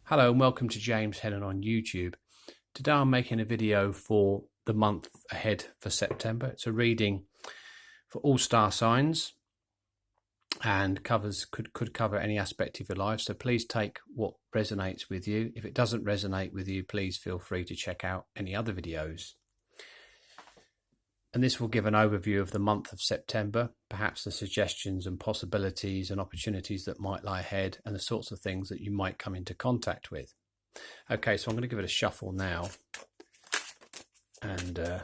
Hello and welcome to James Hennon on YouTube. Today I'm making a video for the month ahead for September. It's a reading for all star signs and could cover any aspect of your life. So please take what resonates with you. If it doesn't resonate with you, please feel free to check out any other videos. And this will give an overview of the month of September, perhaps the suggestions and possibilities and opportunities that might lie ahead and the sorts of things that you might come into contact with. Okay, so I'm going to give it a shuffle now and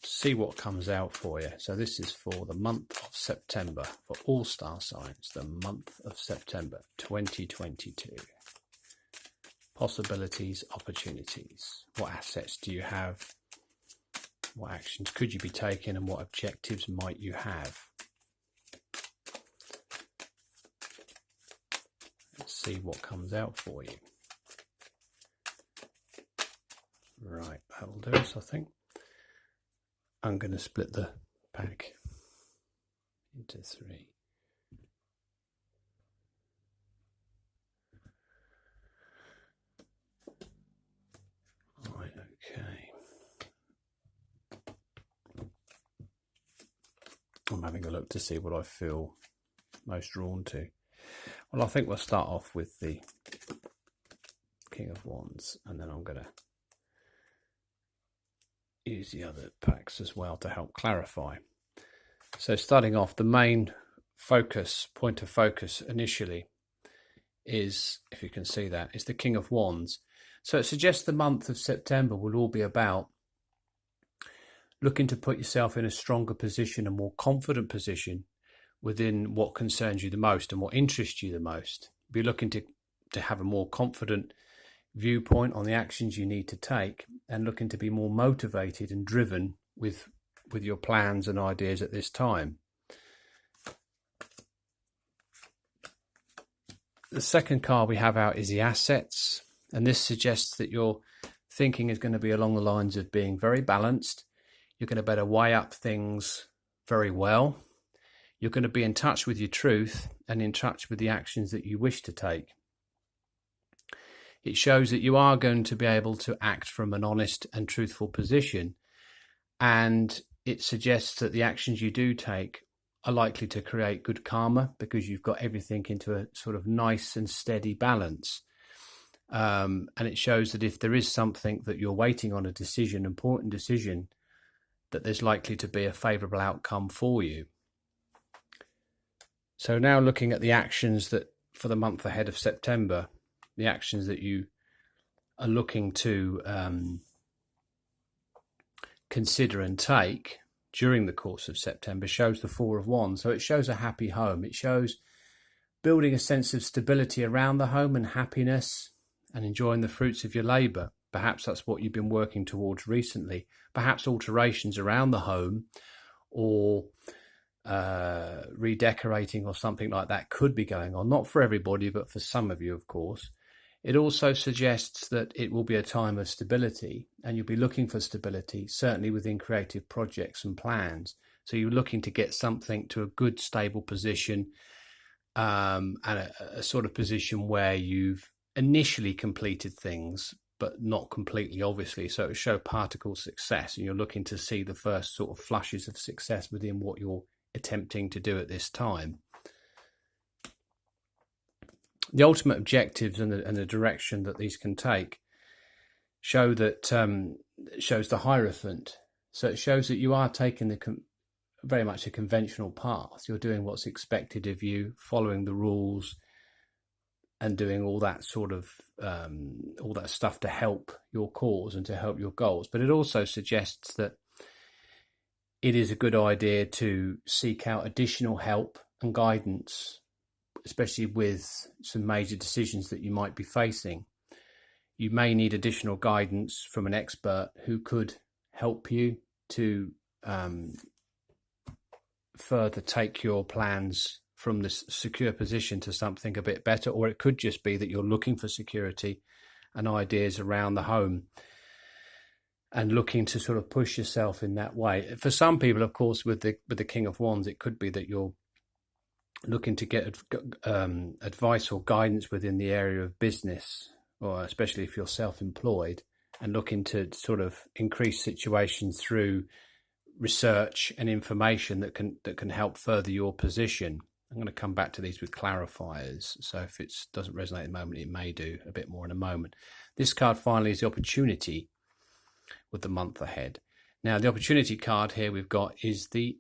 see what comes out for you. So this is for the month of September, for all star signs, the month of September 2022. Possibilities, opportunities. What assets do you have? What actions could you be taking and what objectives might you have? Let's see what comes out for you. Right, that'll do us, I think. I'm going to split the pack into three. Right, okay. I'm having a look to see what I feel most drawn to. Well, I think we'll start off with the King of Wands, and then I'm going to use the other packs as well to help clarify. So starting off, the main point of focus initially is, if you can see that, is the King of Wands. So it suggests the month of September will all be about looking to put yourself in a stronger position, a more confident position within what concerns you the most and what interests you the most. Be looking to have a more confident viewpoint on the actions you need to take and looking to be more motivated and driven with your plans and ideas at this time. The second card we have out is the assets, and this suggests that your thinking is going to be along the lines of being very balanced. You're going to better weigh up things very well. You're going to be in touch with your truth and in touch with the actions that you wish to take. It shows that you are going to be able to act from an honest and truthful position, and it suggests that the actions you do take are likely to create good karma because you've got everything into a sort of nice and steady balance. And it shows that if there is something that you're waiting on, a decision, important decision, that there's likely to be a favourable outcome for you. So now looking at the actions that for the month ahead of September, the actions that you are looking to consider and take during the course of September shows the Four of Wands. So it shows a happy home. It shows building a sense of stability around the home and happiness and enjoying the fruits of your labour. Perhaps that's what you've been working towards recently. Perhaps alterations around the home or redecorating or something like that could be going on. Not for everybody, but for some of you, of course. It also suggests that it will be a time of stability and you'll be looking for stability, certainly within creative projects and plans. So you're looking to get something to a good, stable position and a sort of position where you've initially completed things but not completely, obviously. So it will show particle success, and you're looking to see the first sort of flushes of success within what you're attempting to do at this time. The ultimate objectives and the direction that these can take show that shows the Hierophant. So it shows that you are taking very much a conventional path. You're doing what's expected of you, following the rules, and doing all that sort of all that stuff to help your cause and to help your goals. But it also suggests that it is a good idea to seek out additional help and guidance, especially with some major decisions that you might be facing. You may need additional guidance from an expert who could help you to further take your plans from this secure position to something a bit better, or it could just be that you're looking for security and ideas around the home and looking to sort of push yourself in that way. For some people, of course, with the King of Wands, it could be that you're looking to get advice or guidance within the area of business, or especially if you're self-employed, and looking to sort of increase situations through research and information that can help further your position. I'm going to come back to these with clarifiers, so if it doesn't resonate at the moment, it may do a bit more in a moment. This card finally is the opportunity with the month ahead. Now, the opportunity card here we've got is the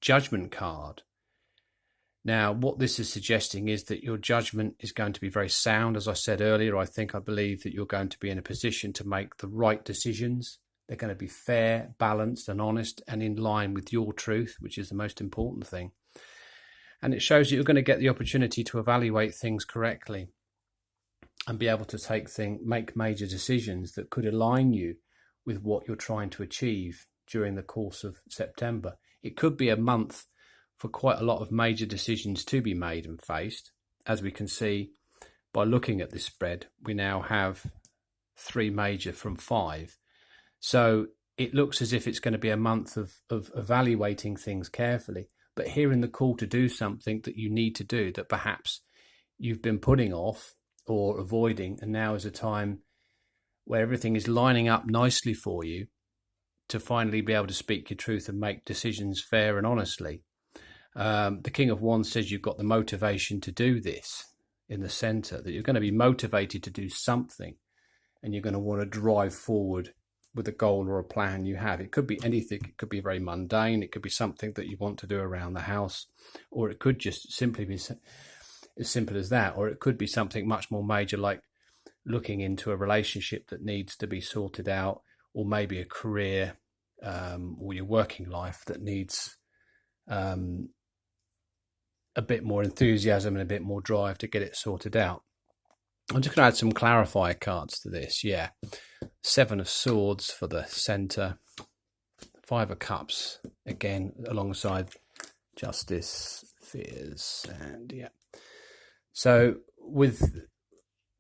judgment card. Now, what this is suggesting is that your judgment is going to be very sound. As I said earlier, I believe that you're going to be in a position to make the right decisions. They're going to be fair, balanced and honest and in line with your truth, which is the most important thing. And it shows that you're going to get the opportunity to evaluate things correctly and be able to make major decisions that could align you with what you're trying to achieve during the course of September. It could be a month for quite a lot of major decisions to be made and faced. As we can see by looking at this spread, we now have 3 major from 5. So it looks as if it's going to be a month of evaluating things carefully, but hearing the call to do something that you need to do that perhaps you've been putting off or avoiding, and now is a time where everything is lining up nicely for you to finally be able to speak your truth and make decisions fair and honestly. The King of Wands says you've got the motivation to do this in the center, that you're going to be motivated to do something and you're going to want to drive forward with a goal or a plan you have. It could be anything. It could be very mundane. It could be something that you want to do around the house, or it could just simply be as simple as that, or it could be something much more major, like looking into a relationship that needs to be sorted out, or maybe a career or your working life that needs a bit more enthusiasm and a bit more drive to get it sorted out. I'm just going to add some clarifier cards to this. 7 of Swords for the center, 5 of Cups again alongside Justice, Fears, and so with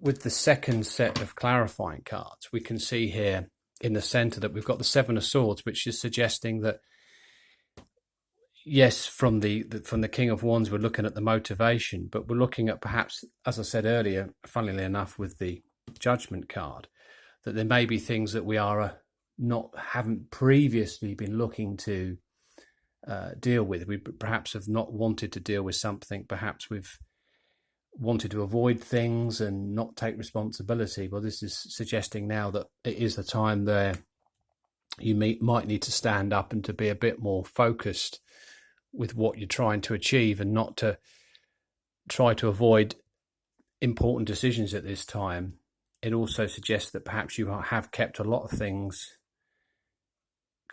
the second set of clarifying cards, we can see here in the center that we've got the 7 of Swords, which is suggesting that yes, from the King of Wands, we're looking at the motivation, but we're looking at perhaps, as I said earlier, funnily enough, with the Judgment card, that there may be things that we haven't previously been looking to deal with. We perhaps have not wanted to deal with something. Perhaps we've wanted to avoid things and not take responsibility. Well, this is suggesting now that it is the time there you might need to stand up and to be a bit more focused with what you're trying to achieve, and not to try to avoid important decisions at this time. It also suggests that perhaps you have kept a lot of things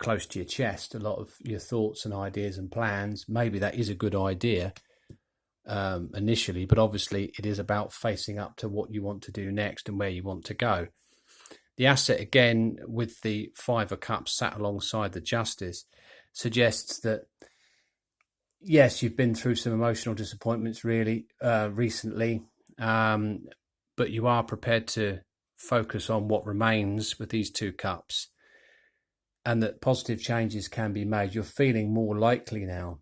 close to your chest, a lot of your thoughts and ideas and plans. Maybe that is a good idea initially, but obviously it is about facing up to what you want to do next and where you want to go. The asset, again, with the 5 of Cups sat alongside the Justice, suggests that yes, you've been through some emotional disappointments really recently, but you are prepared to focus on what remains with these 2 cups, and that positive changes can be made. You're feeling more likely now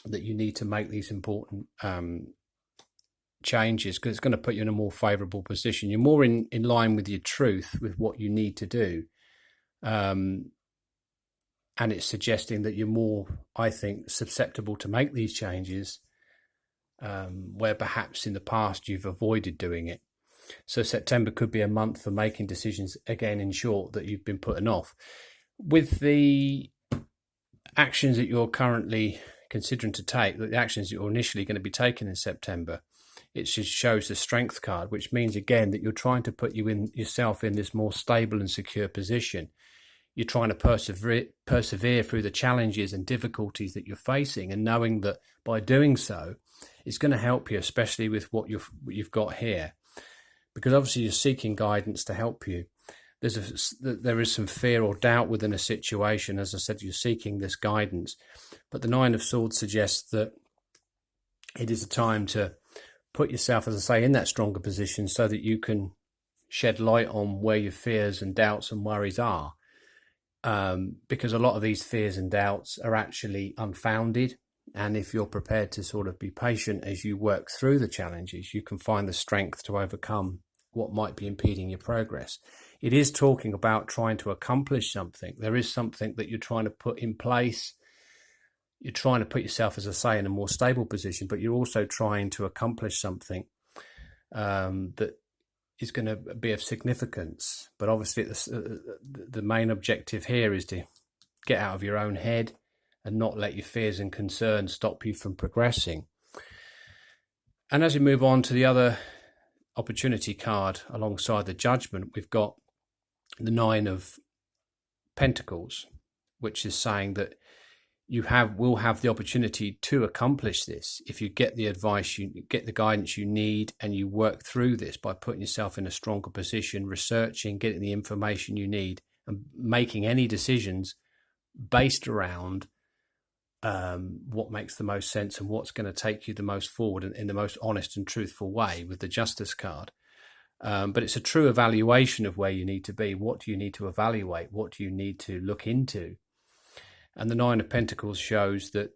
that you need to make these important changes, because it's going to put you in a more favourable position. You're more in line with your truth, with what you need to do. And it's suggesting that you're more, I think, susceptible to make these changes, where perhaps in the past you've avoided doing it. So September could be a month for making decisions, again, in short, that you've been putting off. With the actions that you're currently considering to take, the actions that you're initially going to be taking in September, it just shows the Strength card, which means, again, that you're trying to put yourself in this more stable and secure position. You're trying to persevere through the challenges and difficulties that you're facing, and knowing that by doing so, it's going to help you, especially with what you've got here, because obviously you're seeking guidance to help you. There is some fear or doubt within a situation. As I said, you're seeking this guidance, but the 9 of Swords suggests that it is a time to put yourself, as I say, in that stronger position so that you can shed light on where your fears and doubts and worries are. Because a lot of these fears and doubts are actually unfounded, And if you're prepared to sort of be patient as you work through the challenges, you can find the strength to overcome what might be impeding your progress. It is talking about trying to accomplish something. There is something that you're trying to put in place. You're trying to put yourself, as I say, in a more stable position, but you're also trying to accomplish something that is going to be of significance. But obviously the main objective here is to get out of your own head and not let your fears and concerns stop you from progressing. And as we move on to the other opportunity card alongside the Judgment, we've got the Nine of Pentacles, which is saying that you will have the opportunity to accomplish this if you get the advice, you get the guidance you need, and you work through this by putting yourself in a stronger position, researching, getting the information you need, and making any decisions based around what makes the most sense and what's going to take you the most forward in the most honest and truthful way with the Justice card. But it's a true evaluation of where you need to be. What do you need to evaluate? What do you need to look into? And the Nine of Pentacles shows that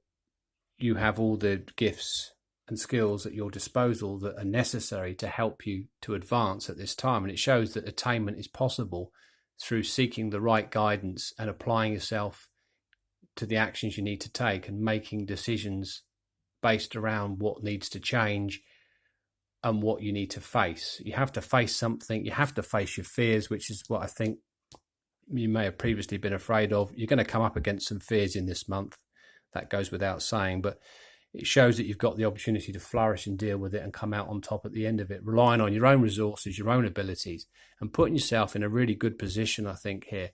you have all the gifts and skills at your disposal that are necessary to help you to advance at this time. And it shows that attainment is possible through seeking the right guidance and applying yourself to the actions you need to take and making decisions based around what needs to change and what you need to face. You have to face something. You have to face your fears, which is what I think you may have previously been afraid of. You're going to come up against some fears in this month. That goes without saying, but it shows that you've got the opportunity to flourish and deal with it and come out on top at the end of it, relying on your own resources, your own abilities, and putting yourself in a really good position, I think, here.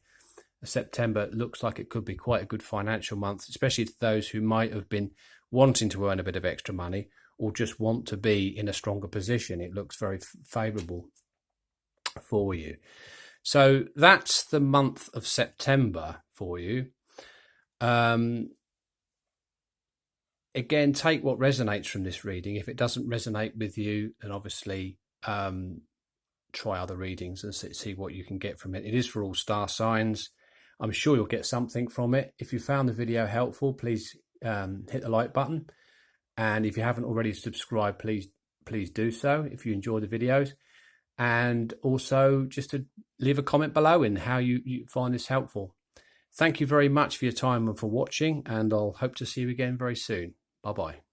September looks like it could be quite a good financial month, especially to those who might have been wanting to earn a bit of extra money or just want to be in a stronger position. It looks very favourable for you. So that's the month of September for you. Again, take what resonates from this reading. If it doesn't resonate with you, then obviously try other readings and see what you can get from it. It is for all star signs. I'm sure you'll get something from it. If you found the video helpful, please hit the like button. And if you haven't already subscribed, please do so if you enjoy the videos. And also just to leave a comment below in how you find this helpful. Thank you very much for your time and for watching, and I'll hope to see you again very soon. Bye-bye.